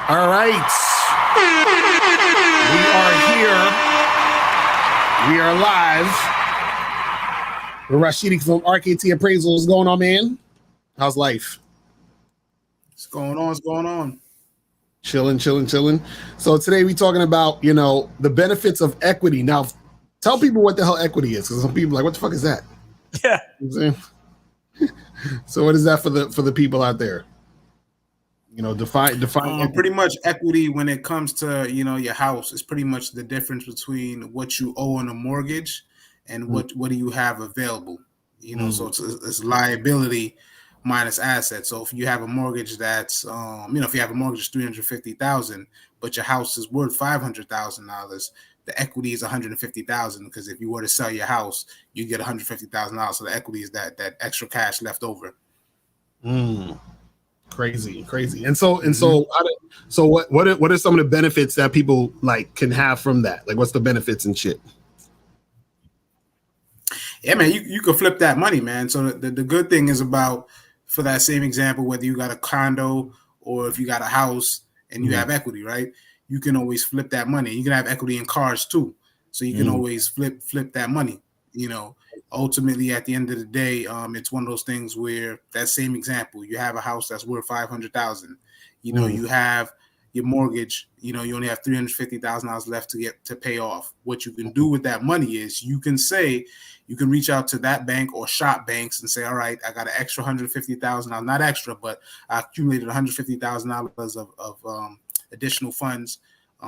All right. We are here. We are live. We're Rashidi from RKT Appraisal. What's going on, man? How's life? What's going on? What's going on? Chilling. So today we're talking about, the benefits of equity. Now, tell people what the hell equity is, because some people are like, what the fuck is that? Yeah. You know what I'm saying? So what is that for the people out there? Define pretty much equity when it comes to your house is pretty much the difference between what you owe on a mortgage and what do you have available. So it's liability minus assets. So if you have a mortgage that's if you have a mortgage $350,000, but your house is worth $500,000, the equity is $150,000, because if you were to sell your house, you get $150,000. So the equity is that extra cash left over. Crazy. And so what are some of the benefits that people like can have from that? Like, what's the benefits and shit? Yeah, man, you can flip that money, man. So the good thing is about, for that same example, whether you got a condo or if you got a house and you have equity, right? You can always flip that money. You can have equity in cars too. So you can always flip that money. Ultimately at the end of the day, it's one of those things where, that same example, you have a house that's worth $500,000. You have your mortgage, you only have $350,000 left to pay off. What you can do with that money is you can reach out to that bank or shop banks and say, all right, I got an extra $150,000, not extra, but I accumulated $150,000 of additional funds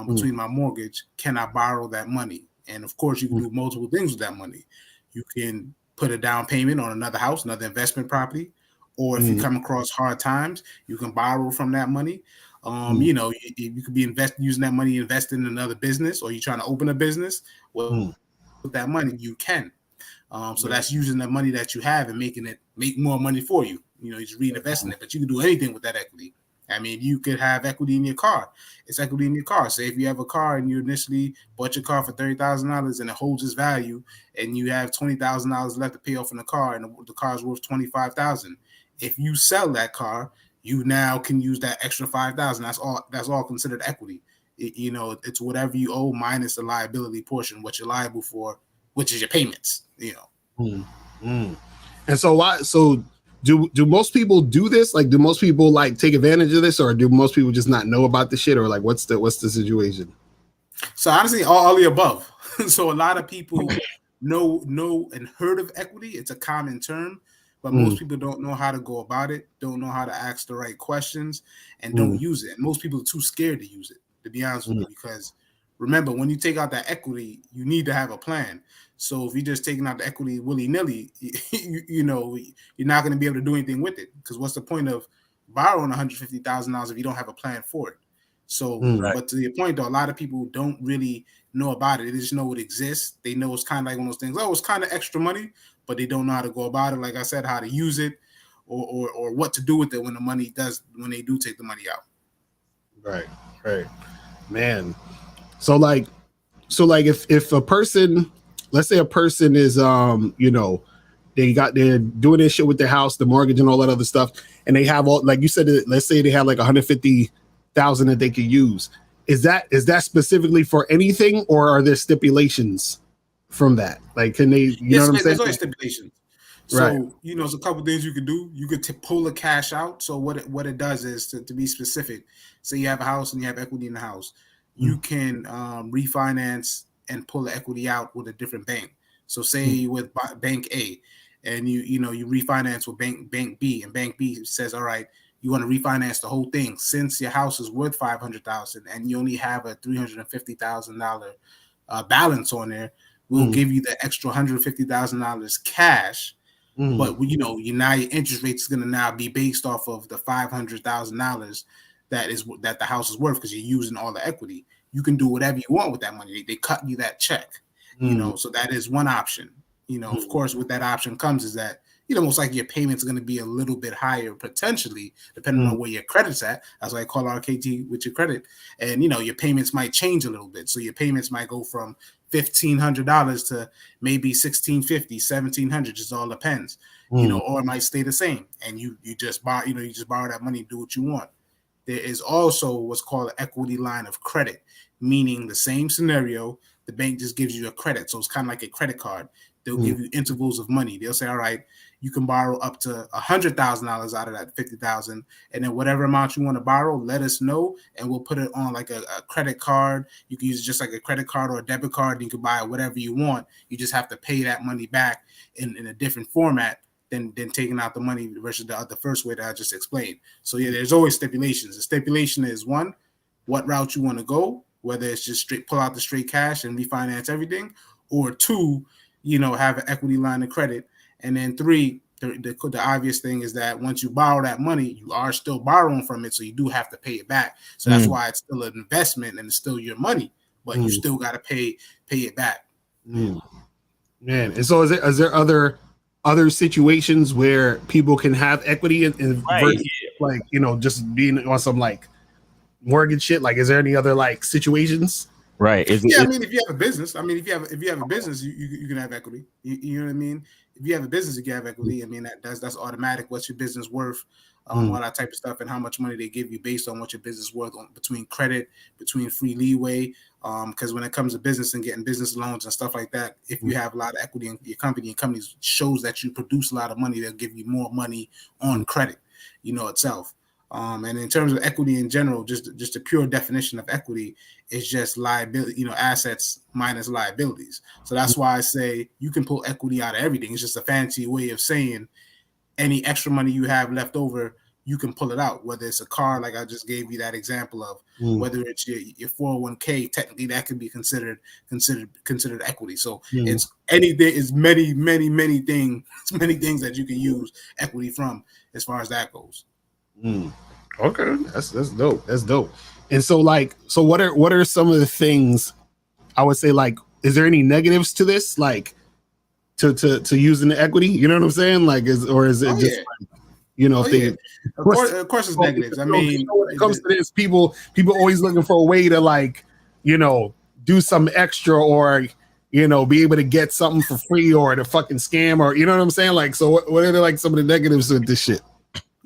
between my mortgage. Can I borrow that money? And of course, you can do multiple things with that money. You can put a down payment on another house, another investment property, or if you come across hard times, you can borrow from that money. You could be using that money, investing in another business, or you're trying to open a business. Well, with that money, you can. So that's using the money that you have and making it make more money for you. You're just reinvesting it, but you can do anything with that equity. I mean, you could have equity in your car. It's equity in your car. Say if you have a car and you initially bought your car for $30,000 and it holds its value, and you have $20,000 left to pay off in the car, and the car is worth $25,000. If you sell that car, you now can use that extra $5,000. That's all considered equity. It's whatever you owe minus the liability portion, what you're liable for, which is your payments. And so why? So do most people do this? Like, do most people like take advantage of this, or do most people just not know about the shit, or like what's the situation? So honestly, all the above. So a lot of people know and heard of equity. It's a common term, but most people don't know how to go about it, don't know how to ask the right questions, and don't use it. And most people are too scared to use it, to be honest with you, because remember, when you take out that equity, you need to have a plan. So if you're just taking out the equity willy-nilly, you're not going to be able to do anything with it, because what's the point of borrowing $150,000 if you don't have a plan for it? So, but to your point, though, a lot of people don't really know about it. They just know it exists. They know it's kind of like one of those things. Oh, it's kind of extra money, but they don't know how to go about it. Like I said, how to use it, or what to do with it when they do take the money out. Right, man. So like if a person, let's say a person is they're doing this shit with their house, the mortgage and all that other stuff, and they have all, like you said, let's say they have like $150,000 that they could use. Is that specifically for anything, or are there stipulations from that? Like, can they, know what I'm saying? There's always stipulations. So, there's a couple things you could do. You could pull the cash out. So what it does is, to be specific, say you have a house and you have equity in the house, you can refinance and pull the equity out with a different bank. So say with Bank A, and you refinance with Bank B, and Bank B says, all right, you want to refinance the whole thing, since your house is worth $500,000 and you only have a $350,000 balance on there, we'll give you the extra $150,000 cash. But now your interest rate is going to now be based off of the $500,000 that the house is worth, because you're using all the equity. You can do whatever you want with that money. They cut you that check, so that is one option. Of course, with that option comes is that, most likely your payments are going to be a little bit higher, potentially, depending on where your credit's at. That's why I call RKT with your credit. And, your payments might change a little bit. So your payments might go from $1,500 to maybe $1,650, $1,700. Just all depends, or it might stay the same. And you just borrow that money and do what you want. there is also what's called an equity line of credit, meaning the same scenario, the bank just gives you a credit. So it's kind of like a credit card. They'll give you intervals of money. They'll say, all right, you can borrow up to $100,000 out of that 50,000, and then whatever amount you want to borrow, let us know, and we'll put it on like a credit card. You can use it just like a credit card or a debit card. You can buy whatever you want. You just have to pay that money back in a different format than taking out the money versus the first way that I just explained. So yeah, there's always stipulations. The stipulation is one, what route you want to go, whether it's just straight pull out the straight cash and refinance everything, or two, have an equity line of credit. And then three, the obvious thing is that once you borrow that money, you are still borrowing from it, so you do have to pay it back. So that's why it's still an investment and it's still your money, but you still got to pay it back. Man, and so is there other situations where people can have equity in versus, like, just being on some like mortgage shit? Like, is there any other like situations? Right. I mean, if you have a business, if you have a business, you can have equity. You know what I mean? If you have a business, you can have equity. I mean, that's automatic. What's your business worth? All that type of stuff, and how much money they give you based on what your business is worth, between credit, between free leeway. Because when it comes to business and getting business loans and stuff like that, if you have a lot of equity in your company and company shows that you produce a lot of money, they'll give you more money on credit, itself. And in terms of equity in general, just a pure definition of equity is just liability, assets minus liabilities. So that's why I say you can pull equity out of everything. It's just a fancy way of saying any extra money you have left over, you can pull it out, whether it's a car, like I just gave you that example of, whether it's your 401k, technically that could be considered equity. So it's anything, it's many things that you can use equity from as far as that goes. Okay, that's dope. That's dope. And so what are some of the things I would say, like, is there any negatives to this, like to using the equity? You know what I'm saying? Like, is it just like, of course it's negatives. I mean, when it comes to this, people always looking for a way to, like, do some extra, or be able to get something for free, or to fucking scam, or what I'm saying? Like, so what are like some of the negatives with this shit?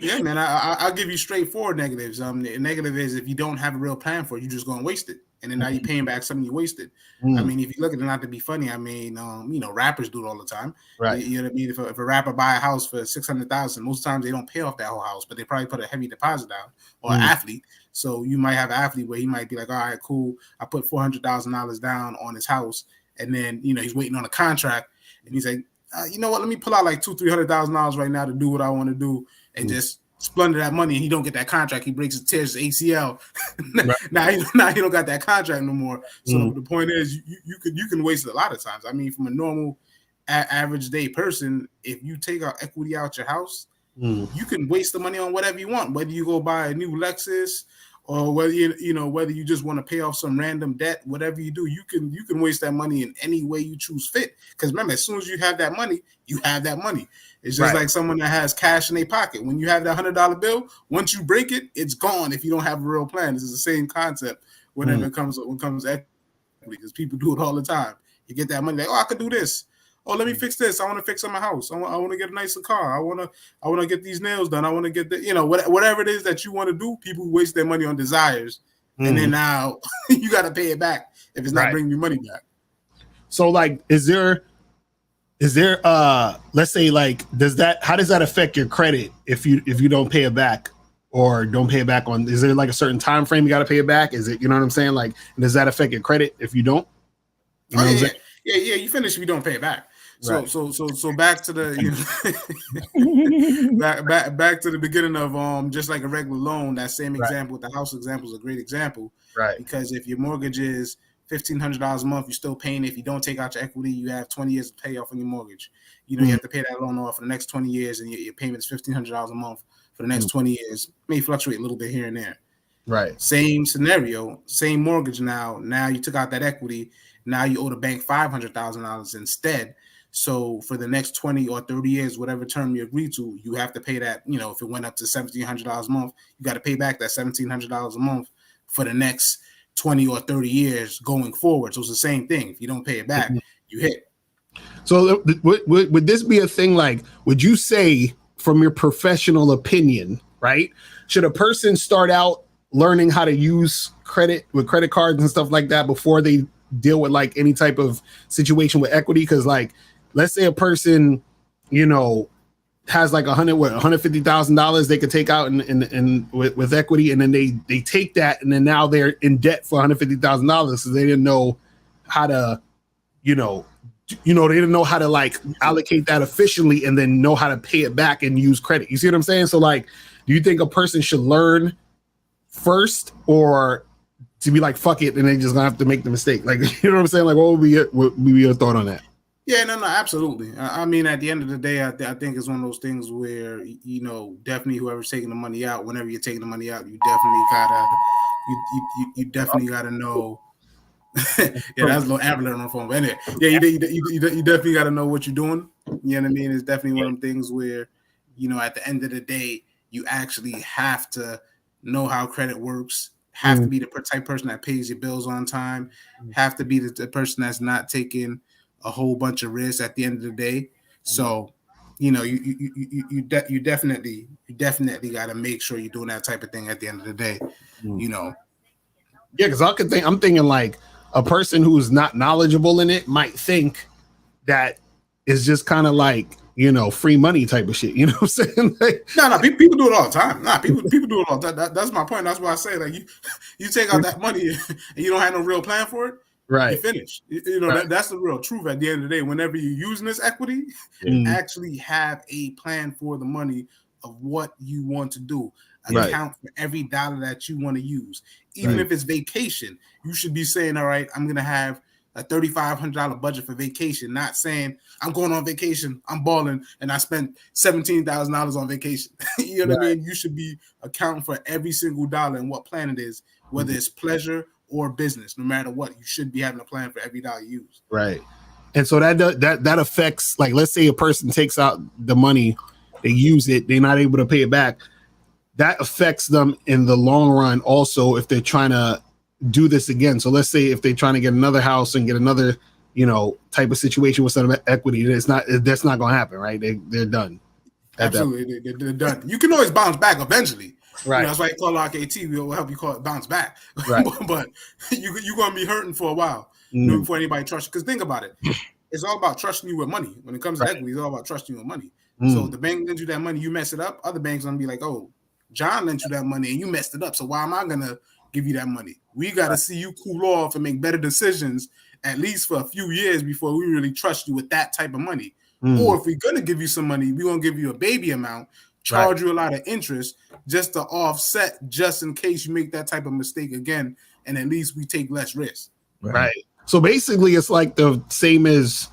Yeah, man, I'll give you straightforward negatives. The negative is if you don't have a real plan for it, you're just going to waste it. And then now you're paying back something you wasted. I mean, if you look at it, not to be funny, I mean, rappers do it all the time. Right. You know what I mean? If a rapper buy a house for $600,000, most times they don't pay off that whole house, but they probably put a heavy deposit down, or an athlete. So you might have an athlete where he might be like, all right, cool, I put $400,000 down on his house. And then, he's waiting on a contract. And he's like, you know what, let me pull out like $200,000-$300,000 right now to do what I want to do. And just splendor that money, and he don't get that contract. He breaks his tears his ACL. now he don't got that contract no more. So the point is, you can waste it a lot of times. I mean, from a normal average day person, if you take out equity out your house, you can waste the money on whatever you want. Whether you go buy a new Lexus, or whether whether you just want to pay off some random debt, whatever you do, you can waste that money in any way you choose fit. Because remember, as soon as you have that money, you have that money. It's just like someone that has cash in their pocket. When you have that $100 bill, once you break it, it's gone. If you don't have a real plan, this is the same concept whenever it comes to equity, because people do it all the time. You get that money, like, oh, I could do this. Oh, let me fix this. I want to fix up my house. I want to get a nicer car. I want to get these nails done. I want to get the, whatever it is that you want to do. People waste their money on desires, and then now you got to pay it back if it's not bringing you money back. So, like, is there let's say, like, how does that affect your credit if you don't pay it back, or don't pay it back on? Is there like a certain time frame you got to pay it back? Is it, what I'm saying? Like, does that affect your credit if you don't? Yeah. You finish if you don't pay it back. So back to the back to the beginning of just like a regular loan. That same example with the house example is a great example, right? Because if your mortgage is $1,500 a month, you're still paying it. If you don't take out your equity, you have 20 years to pay off on your mortgage. You have to pay that loan off for the next 20 years, and your payment is $1,500 a month for the next 20 years. May fluctuate a little bit here and there. Right. Same scenario, same mortgage now. Now you took out that equity. Now you owe the bank $500,000 instead. So for the next 20 or 30 years, whatever term you agree to, you have to pay that. If it went up to $1,700 a month, you got to pay back that $1,700 a month for the next 20 or 30 years going forward. So it's the same thing. If you don't pay it back, you hit. So would this be a thing? Like, would you say, from your professional opinion, right, should a person start out learning how to use credit with credit cards and stuff like that before they deal with like any type of situation with equity? Because like, let's say a person, you know, has like $150,000 they could take out in with equity, and then they take that, and then now they're in debt for $150,000 so they didn't know how to, they didn't know how to like allocate that efficiently and then know how to pay it back and use credit. You see what I'm saying? So like, do you think a person should learn first, or to be like, fuck it, and they just gonna have to make the mistake? Like, you know what I'm saying? Like, what would be your thought on that? Yeah, no, absolutely. I mean, at the end of the day, I think it's one of those things where, definitely whoever's taking the money out, whenever you're taking the money out, you definitely gotta know. Yeah, that's a little ambulance on the phone. But anyway, yeah, you definitely gotta know what you're doing. You know what I mean? It's definitely one of them things where, at the end of the day, you actually have to know how credit works. Have to be the type person that pays your bills on time. Have to be the person that's not taking a whole bunch of risks at the end of the day. So, you definitely got to make sure you're doing that type of thing at the end of the day. Yeah, because I'm thinking like a person who's not knowledgeable in it might think that it's just kind of like, free money type of shit. You know what I'm saying? Like, no, people do it all the time. People do it all the time. That's my point. That's why I say, like, you take out that money and you don't have no real plan for it. Right. You finish. Right. That's the real truth at the end of the day. Whenever you're using this equity, actually have a plan for the money of what you want to do. Account for every dollar that you want to use. Even if it's vacation, you should be saying, all right, I'm going to have a $3,500 budget for vacation, not saying I'm going on vacation, I'm balling, and I spent $17,000 on vacation. You know what I mean? You should be accounting for every single dollar and what plan it is, whether it's pleasure or business. No matter what, you should be having a plan for every dollar you use. Right. And so that affects, like, let's say a person takes out the money, they use it, they're not able to pay it back. That affects them in the long run also if they're trying to do this again. So let's say if they're trying to get another house and get another, type of situation with some equity, that's not going to happen, right? They're done. Absolutely, they're done. You can always bounce back eventually. Right. That's why I call RKT. We'll help you bounce back. Right. But you're going to be hurting for a while before anybody trusts you. Because think about it. It's all about trusting you with money. When it comes to equity, it's all about trusting you with money. So if the bank lends you that money, you mess it up, other banks going to be like, oh, John lent you that money and you messed it up. So why am I going to give you that money? We got to see you cool off and make better decisions at least for a few years before we really trust you with that type of money. Or if we're going to give you some money, we're going to give you a baby amount, charge you a lot of interest just to offset, just in case you make that type of mistake again, and at least we take less risk. Right. So basically it's like the same as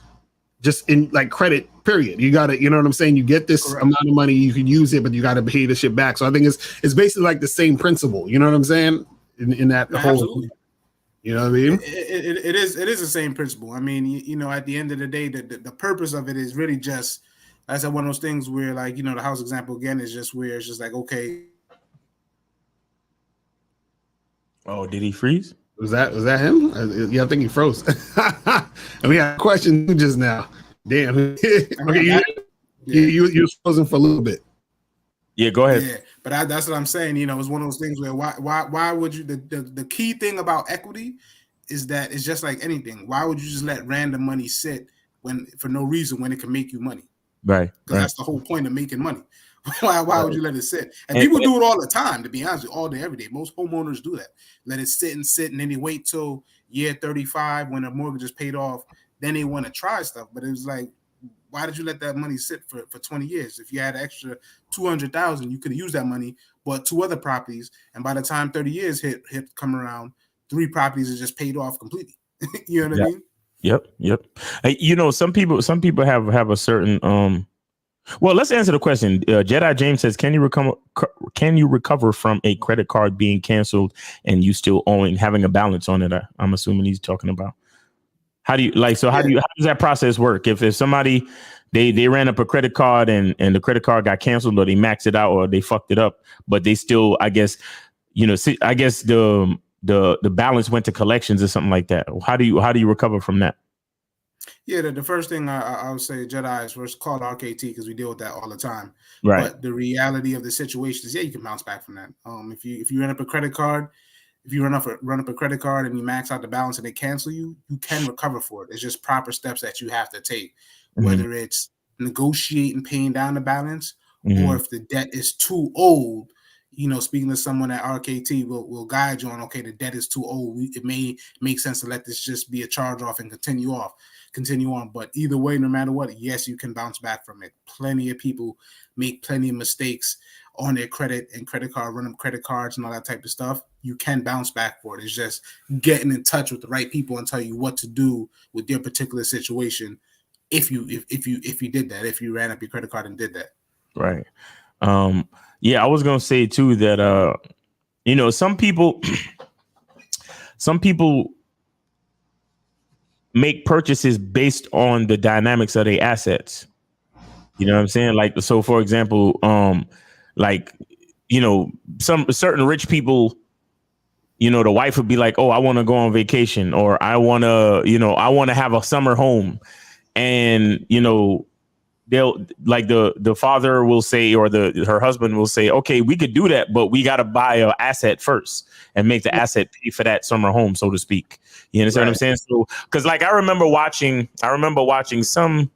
just in like credit, period. You got to, you know what I'm saying? You get this amount of money, you can use it, but you got to pay the shit back. So I think it's basically like the same principle. You know what I'm saying? In that whole, absolutely. You know what I mean? It is the same principle. I mean, at the end of the day, the purpose of it is really just, that's one of those things where, like, the house example again is just where it's just like, okay. Oh, did he freeze? Was that him? Yeah, I think he froze. And we had a question just now. Damn. Okay, you were frozen for a little bit. Yeah, go ahead. Yeah, but that's what I'm saying. It's one of those things where why would you? The key thing about equity is that it's just like anything. Why would you just let random money sit for no reason when it can make you money? Right. Because that's the whole point of making money. Why would you let it sit? And people do it all the time, to be honest with you, all day, every day. Most homeowners do that. Let it sit, and then they wait till year 35 when the mortgage is paid off. Then they want to try stuff. But it was like, why did you let that money sit for 20 years? If you had extra $200,000, you could have used that money, bought 2 other properties, and by the time 30 years hit come around, 3 properties are just paid off completely. You know what I mean? Yep. Some people have a certain well, let's answer the question. Jedi James says, can you recover from a credit card being canceled and you still having a balance on it? I'm assuming he's talking about. How does that process work? If somebody they ran up a credit card and the credit card got canceled, or they maxed it out, or they fucked it up, but they still, I guess the balance went to collections or something like that. How do you recover from that? Yeah, the first thing I would say, Jedi, is first call RKT because we deal with that all the time. Right. But the reality of the situation is, yeah, you can bounce back from that. If you run up a credit card, if you run up a credit card and you max out the balance and they cancel you, you can recover for it. It's just proper steps that you have to take, whether it's negotiating paying down the balance or if the debt is too old. Speaking to someone at RKT will guide you on, okay, the debt is too old. It may make sense to let this just be a charge off and continue on. But either way, no matter what, yes, you can bounce back from it. Plenty of people make plenty of mistakes on their credit and credit card, run up credit cards and all that type of stuff. You can bounce back for it. It's just getting in touch with the right people and tell you what to do with your particular situation. If you did that, if you ran up your credit card and did that. Right. Yeah, I was gonna say too that some people make purchases based on the dynamics of their assets. You know what I'm saying? Like, so for example, some certain rich people, the wife would be like, oh, I want to go on vacation, or I want to have a summer home. And, they'll like the father will say, or her husband will say, okay, we could do that, but we got to buy an asset first and make the asset pay for that summer home, so to speak. You understand what I'm saying? So, because like I remember watching some,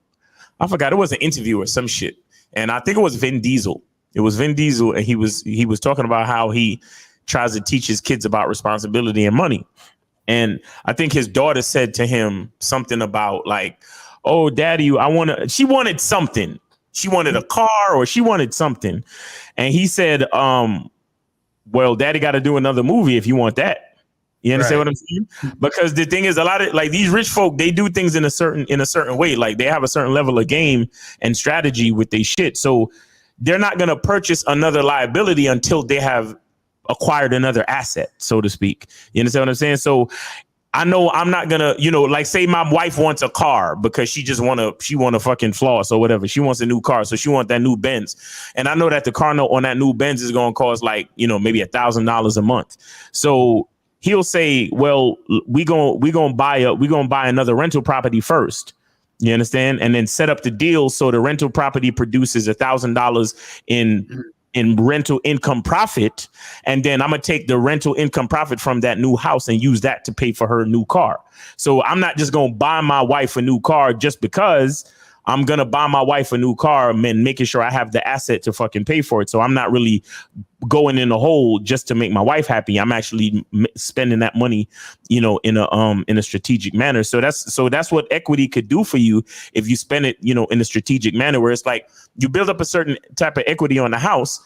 I forgot, it was an interview or some shit, and I think it was Vin Diesel. It was Vin Diesel, and he was talking about how he tries to teach his kids about responsibility and money. And I think his daughter said to him something about like, oh, daddy, she wanted something. She wanted a car or she wanted something. And he said, well, daddy got to do another movie if you want that. You understand what I'm saying? Because the thing is, a lot of like these rich folk, they do things in a certain way. Like they have a certain level of game and strategy with their shit. So they're not going to purchase another liability until they have acquired another asset, so to speak. You understand what I'm saying? So I know I'm not gonna, like say my wife wants a car because she want to fucking floss or whatever. She wants a new car. So she wants that new Benz. And I know that the car note on that new Benz is going to cost like, maybe $1,000 a month. So he'll say, well, we going to buy another rental property first. You understand? And then set up the deal. So the rental property produces $1,000 in rental income profit. And then I'm going to take the rental income profit from that new house and use that to pay for her new car. So I'm not just going to buy my wife a new car just because. I'm going to buy my wife a new car and making sure I have the asset to fucking pay for it. So I'm not really going in a hole just to make my wife happy. I'm actually spending that money, in a strategic manner. So that's what equity could do for you if you spend it, in a strategic manner, where it's like you build up a certain type of equity on the house.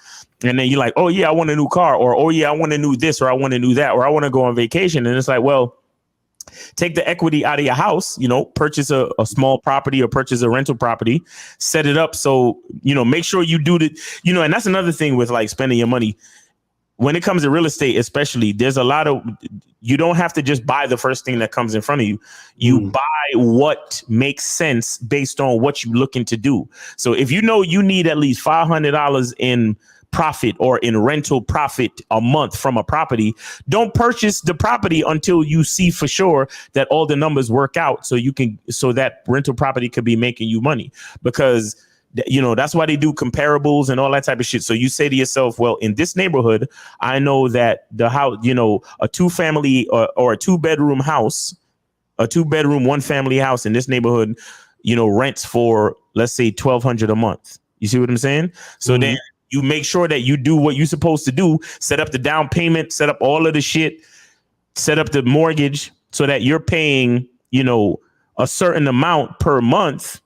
And then you're like, oh, yeah, I want a new car, or, oh, yeah, I want to do this, or I want to do that, or I want to go on vacation. And it's like, well, take the equity out of your house, purchase a small property or purchase a rental property, set it up. So, make sure you do the, and that's another thing with like spending your money. When it comes to real estate, especially, there's a lot of, you don't have to just buy the first thing that comes in front of you. You buy what makes sense based on what you're looking to do. So if you need at least $500 in profit or in rental profit a month from a property, don't purchase the property until you see for sure that all the numbers work out so that rental property could be making you money. Because that's why they do comparables and all that type of shit. So you say to yourself, well, in this neighborhood, I know that the house, a 2-family or a 2-bedroom house, a 2-bedroom, 1-family house in this neighborhood, rents for, let's say, $1,200 a month. You see what I'm saying? So then you make sure that you do what you're supposed to do, set up the down payment, set up all of the shit, set up the mortgage so that you're paying, a certain amount per month.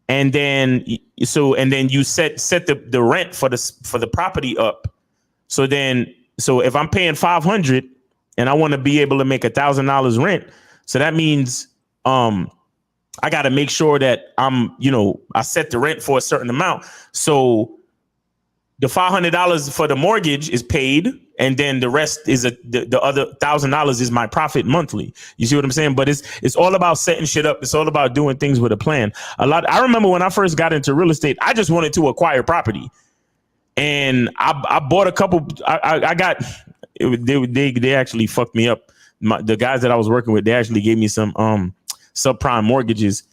And then you set the rent for the property up. So if I'm paying $500 and I want to be able to make $1,000 rent, so that means I got to make sure that I set the rent for a certain amount. So the $500 for the mortgage is paid, and then the rest is the other $1,000 is my profit monthly. You see what I'm saying? But it's all about setting shit up. It's all about doing things with a plan. I remember when I first got into real estate, I just wanted to acquire property, and I bought a couple. They actually fucked me up. The guys that I was working with, they actually gave me some subprime mortgages,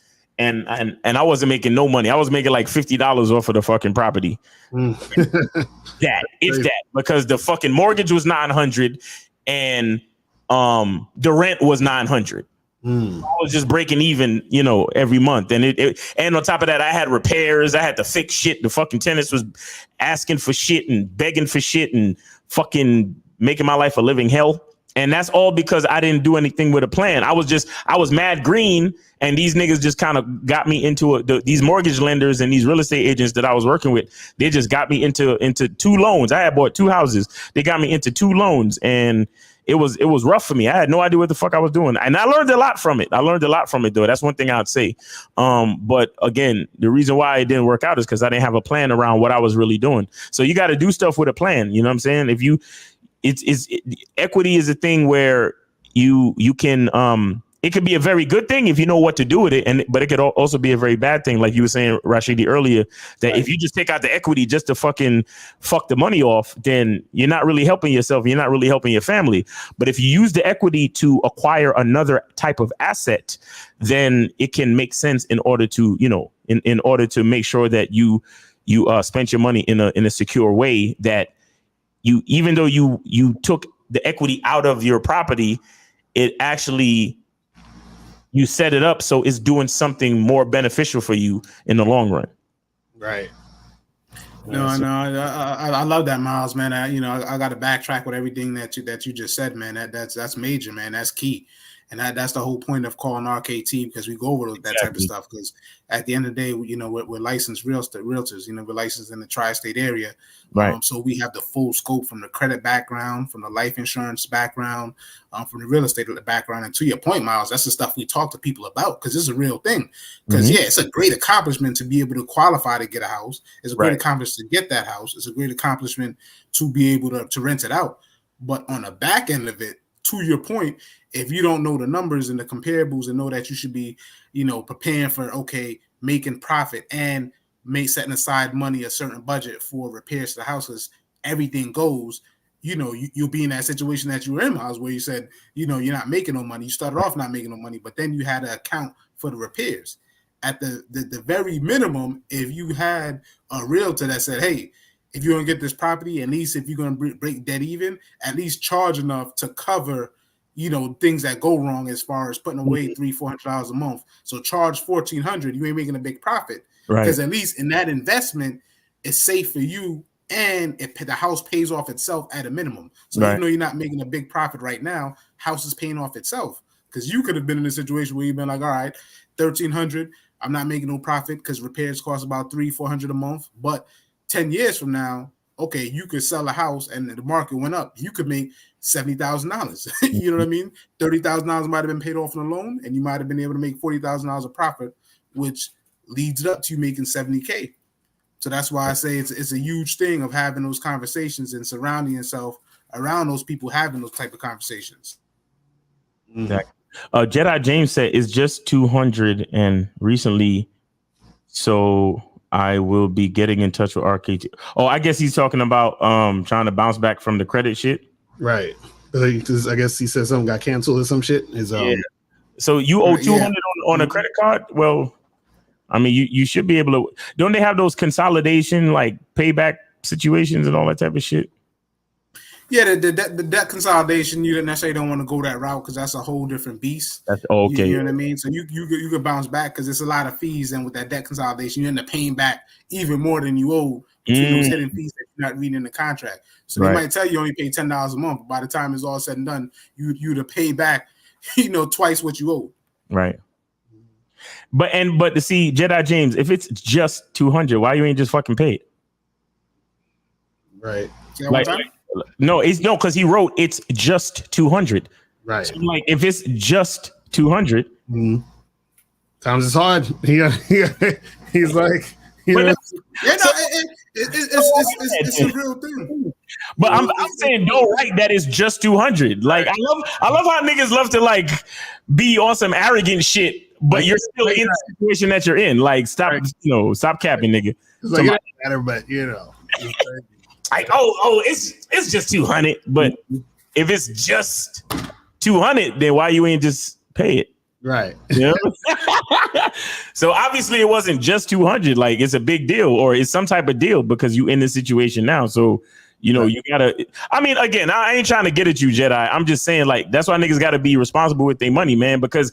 and I wasn't making no money. I was making like $50 off of the fucking property. That if that, because the fucking mortgage was 900 and the rent was 900. I was just breaking even, every month. And and on top of that, I had repairs. I had to fix shit. The fucking tenants was asking for shit and begging for shit and fucking making my life a living hell. And that's all because I didn't do anything with a plan. I was mad green, and these niggas just kind of got me into these mortgage lenders and these real estate agents that I was working with. They just got me into 2 loans. I had bought 2 houses. They got me into 2 loans, and it was rough for me. I had no idea what the fuck I was doing. And I learned a lot from it. Though. That's one thing I'd say. But again, the reason why it didn't work out is because I didn't have a plan around what I was really doing. So you got to do stuff with a plan. You know what I'm saying? If you, equity is a thing where you can, it could be a very good thing if you know what to do with it, but it could also be a very bad thing, like you were saying, Rashidi, earlier, that if you just take out the equity just to fucking fuck the money off, then you're not really helping yourself. You're not really helping your family. But if you use the equity to acquire another type of asset, then it can make sense in order to, in order to make sure that you spent your money in a secure way, that you, even though you took the equity out of your property, it actually, you set it up so it's doing something more beneficial for you in the long run. Right. I love that, Miles, man. I got to backtrack with everything that you just said, man. That's major, man. That's key. And that's the whole point of calling RKT, because we go over that type of stuff. Because at the end of the day, we're licensed realtors. We're licensed in the tri-state area. Right. So we have the full scope from the credit background, from the life insurance background, from the real estate background. And to your point, Miles, that's the stuff we talk to people about, because it's a real thing. Because it's a great accomplishment to be able to qualify to get a house. It's a great accomplishment to get that house. It's a great accomplishment to be able to rent it out. But on the back end of it, to your point, if you don't know the numbers and the comparables and know that you should be, preparing for, making profit and setting aside money, a certain budget for repairs to the house, because everything goes, you'll be in that situation that you were in, Miles, where you said, you're not making no money. You started off not making no money, but then you had to account for the repairs. At the very minimum, if you had a realtor that said, hey, if you're going to get this property, at least if you're going to break dead even, at least charge enough to cover, things that go wrong as far as putting away $300-$400 a month. So charge $1,400. You ain't making a big profit, because at least in that investment, it's safe for you, and the house pays off itself at a minimum. So even though you're not making a big profit right now, house is paying off itself. Because you could have been in a situation where you've been like, all right, $1,300, I'm not making no profit because repairs cost about $300-$400 a month, but 10 years from now, you could sell a house and the market went up. You could make $70,000. You know what I mean? $30,000 might have been paid off on a loan, and you might have been able to make $40,000 of profit, which leads up to you making $70K. So that's why I say it's a huge thing of having those conversations and surrounding yourself around those people having those type of conversations. Exactly. Jedi James said it's just 200 and recently, so I will be getting in touch with RKT. Oh, I guess he's talking about trying to bounce back from the credit shit. Right. I guess he said something got canceled or some shit. So you owe 200 on a credit card? Well, I mean, you should be able to. Don't they have those consolidation, like payback situations and all that type of shit? Yeah, the debt consolidation, you necessarily don't want to go that route, because that's a whole different beast. That's okay. You know what I mean? So you could bounce back, because it's a lot of fees, and with that debt consolidation, you end up paying back even more than you owe between those hidden fees that you're not reading in the contract. So they might tell you only pay $10 a month, but by the time it's all said and done, you'd have paid back, twice what you owe. Right. But to see, Jedi James, if it's just 200, why you ain't just fucking pay it? Right. No, because he wrote it's just 200. Right. So like, if it's just 200, times is hard. He's like, it's a real thing. But I'm saying don't write that it's just 200. Like I love how niggas love to like be on some arrogant shit, but you're still in the situation that you're in. Like stop capping, nigga. It's like, it doesn't matter, but like, it's just 200. But if it's just 200, then why you ain't just pay it? Right. Yeah. So obviously it wasn't just 200. Like it's a big deal, or it's some type of deal because you in this situation now. So you gotta. I mean, again, I ain't trying to get at you, Jedi. I'm just saying, like, that's why niggas got to be responsible with their money, man. Because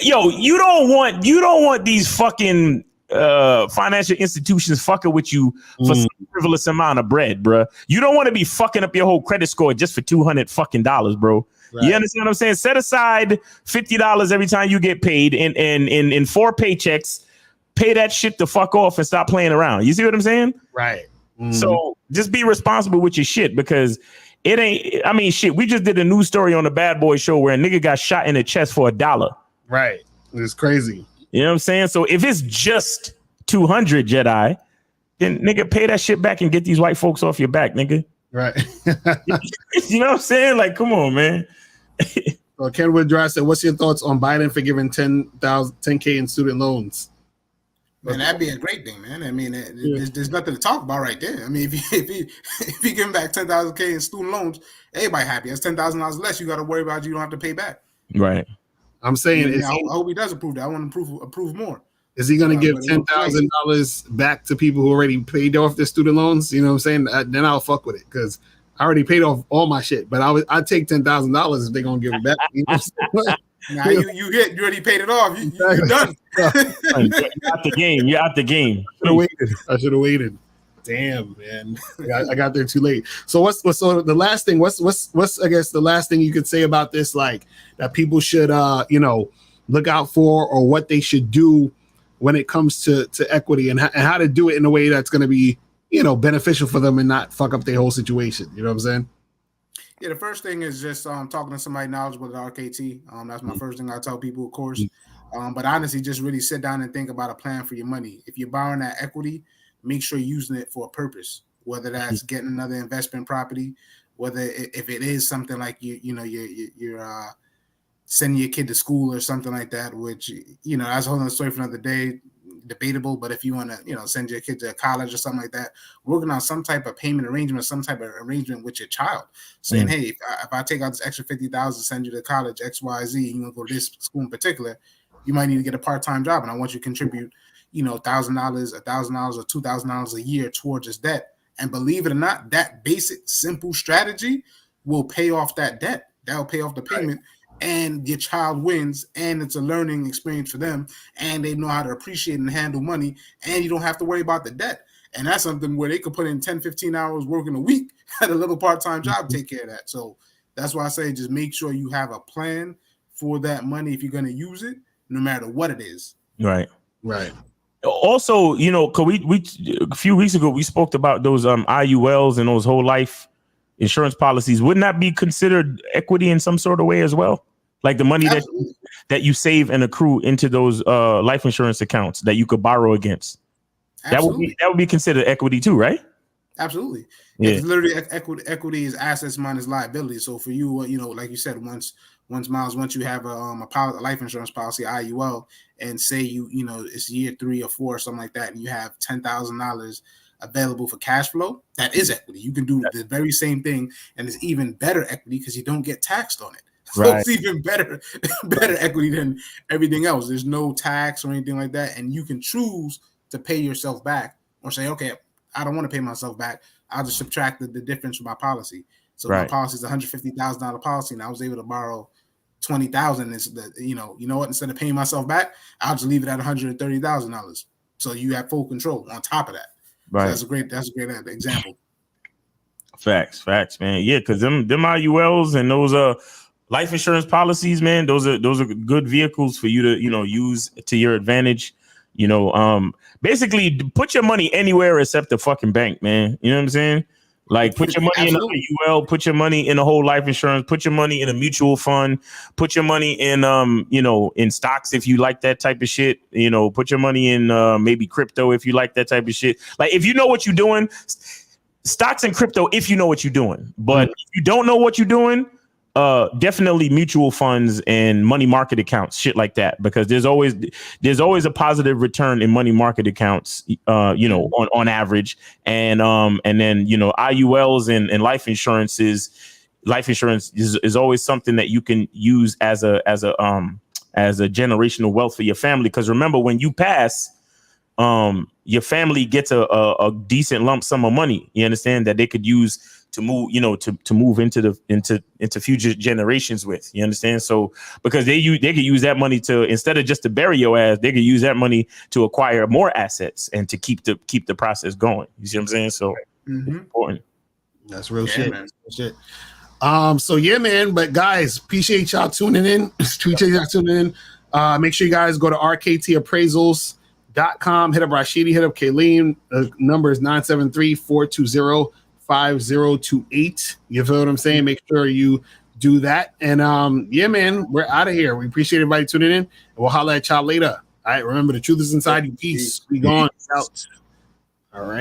you don't want these fucking financial institutions fucking with you for some frivolous amount of bread, bro. You don't want to be fucking up your whole credit score just for $200 fucking dollars, bro. Right. You understand what I'm saying? Set aside $50 every time you get paid in 4 paychecks. Pay that shit the fuck off and stop playing around. You see what I'm saying? Right. So just be responsible with your shit, because it ain't. I mean, shit. We just did a news story on the Bad Boy Show where a nigga got shot in the chest for $1. Right. It's crazy. You know what I'm saying? So if it's just 200, Jedi, then nigga pay that shit back and get these white folks off your back, nigga. Right. You know what I'm saying? Like, come on, man. So Kenwood Drive said, "What's your thoughts on Biden forgiving $10K in student loans?" Man, that'd be a great thing, man. I mean, there's nothing to talk about right there. I mean, if you give him back $10,000 in student loans, everybody happy. That's $10,000 less you got to worry about. You don't have to pay back. Right. I'm saying, I hope he does approve that. I want to approve more. Is he going to give $10,000 back to people who already paid off their student loans? You know what I'm saying? Then I'll fuck with it, because I already paid off all my shit. But I'd take $10,000 if they're going to give it back. You know now you already paid it off. You're done. You're out the game. You're out the game. I should have waited. Damn, man. I got there too late. So so the last thing, what's I guess the last thing you could say about this, like, that people should look out for, or what they should do when it comes to equity, and how to do it in a way that's going to be, beneficial for them and not fuck up their whole situation. You know what I'm saying? Yeah, the first thing is just talking to somebody knowledgeable at RKT. That's my first thing I tell people, of course. But honestly, just really sit down and think about a plan for your money. If you're borrowing that equity, make sure you're using it for a purpose, whether that's getting another investment property, whether if it is something like you're sending your kid to school or something like that, which, that's a whole other story for another day, debatable. But if you want to, send your kid to college or something like that, working on some type of payment arrangement, some type of arrangement with your child, saying, hey, if I take out this extra $50 to send you to college, XYZ, you want to go to this school in particular, you might need to get a part-time job, and I want you to contribute, $1,000, $1,000 or $2,000 a year towards this debt. And believe it or not, that basic, simple strategy will pay off that debt. That'll pay off the payment. Right. And your child wins, and it's a learning experience for them, and they know how to appreciate and handle money, and you don't have to worry about the debt. And that's something where they could put in 10, 15 hours working a week at a little part-time job, take care of that. So that's why I say just make sure you have a plan for that money if you're going to use it, no matter what it is. Right. Right. Also, cause we a few weeks ago, we spoke about those IULs and those whole life insurance policies. Wouldn't that be considered equity in some sort of way as well? Like the money that you save and accrue into those life insurance accounts that you could borrow against. Absolutely. That would be considered equity too, right? Absolutely. Yeah. It's literally equity is assets minus liability. So for you, like you said, once you have a life insurance policy, IUL, and say it's year 3 or 4 or something like that, and you have $10,000 available for cash flow, that is equity. You can do the very same thing, and it's even better equity because you don't get taxed on it. So It's even better equity than everything else. There's no tax or anything like that, and you can choose to pay yourself back or say, okay, I don't want to pay myself back. I'll just subtract the difference from my policy. So my policy is $150,000 policy, and I was able to borrow $20,000. You know what? Instead of paying myself back, I'll just leave it at $130,000. So you have full control on top of that. Right. So that's a great example. Facts, man. Yeah, because them IULs and those life insurance policies, man, those are good vehicles for you to use to your advantage. Basically put your money anywhere except the fucking bank, man. You know what I'm saying? Like put your money in the IUL, put your money in a whole life insurance, put your money in a mutual fund, put your money in in stocks if you like that type of shit. Put your money in maybe crypto if you like that type of shit. Like if you know what you're doing, stocks and crypto if you know what you're doing. But if you don't know what you're doing, definitely mutual funds and money market accounts, shit like that, because there's always a positive return in money market accounts, on average. And then, IULs and life insurance is always something that you can use as a as a generational wealth for your family. Because remember, when you pass, your family gets a decent lump sum of money. You understand, that they could use to move, to move into future generations with. You understand? So because they could use that money to, instead of just to bury your ass, they could use that money to acquire more assets and to keep the process going. You see what I'm saying? So it's important. That's real shit. Man. Shit. So yeah, man. But guys, appreciate y'all tuning in. Make sure you guys go to rktappraisals.com. Hit up Rashidi, hit up Kayleen. The number is 973-420-5028. You feel what I'm saying? Make sure you do that. And yeah, man, we're out of here. We appreciate everybody tuning in, and we'll holler at y'all later. All right, remember, the truth is inside you. Peace. We gone. Out. All right.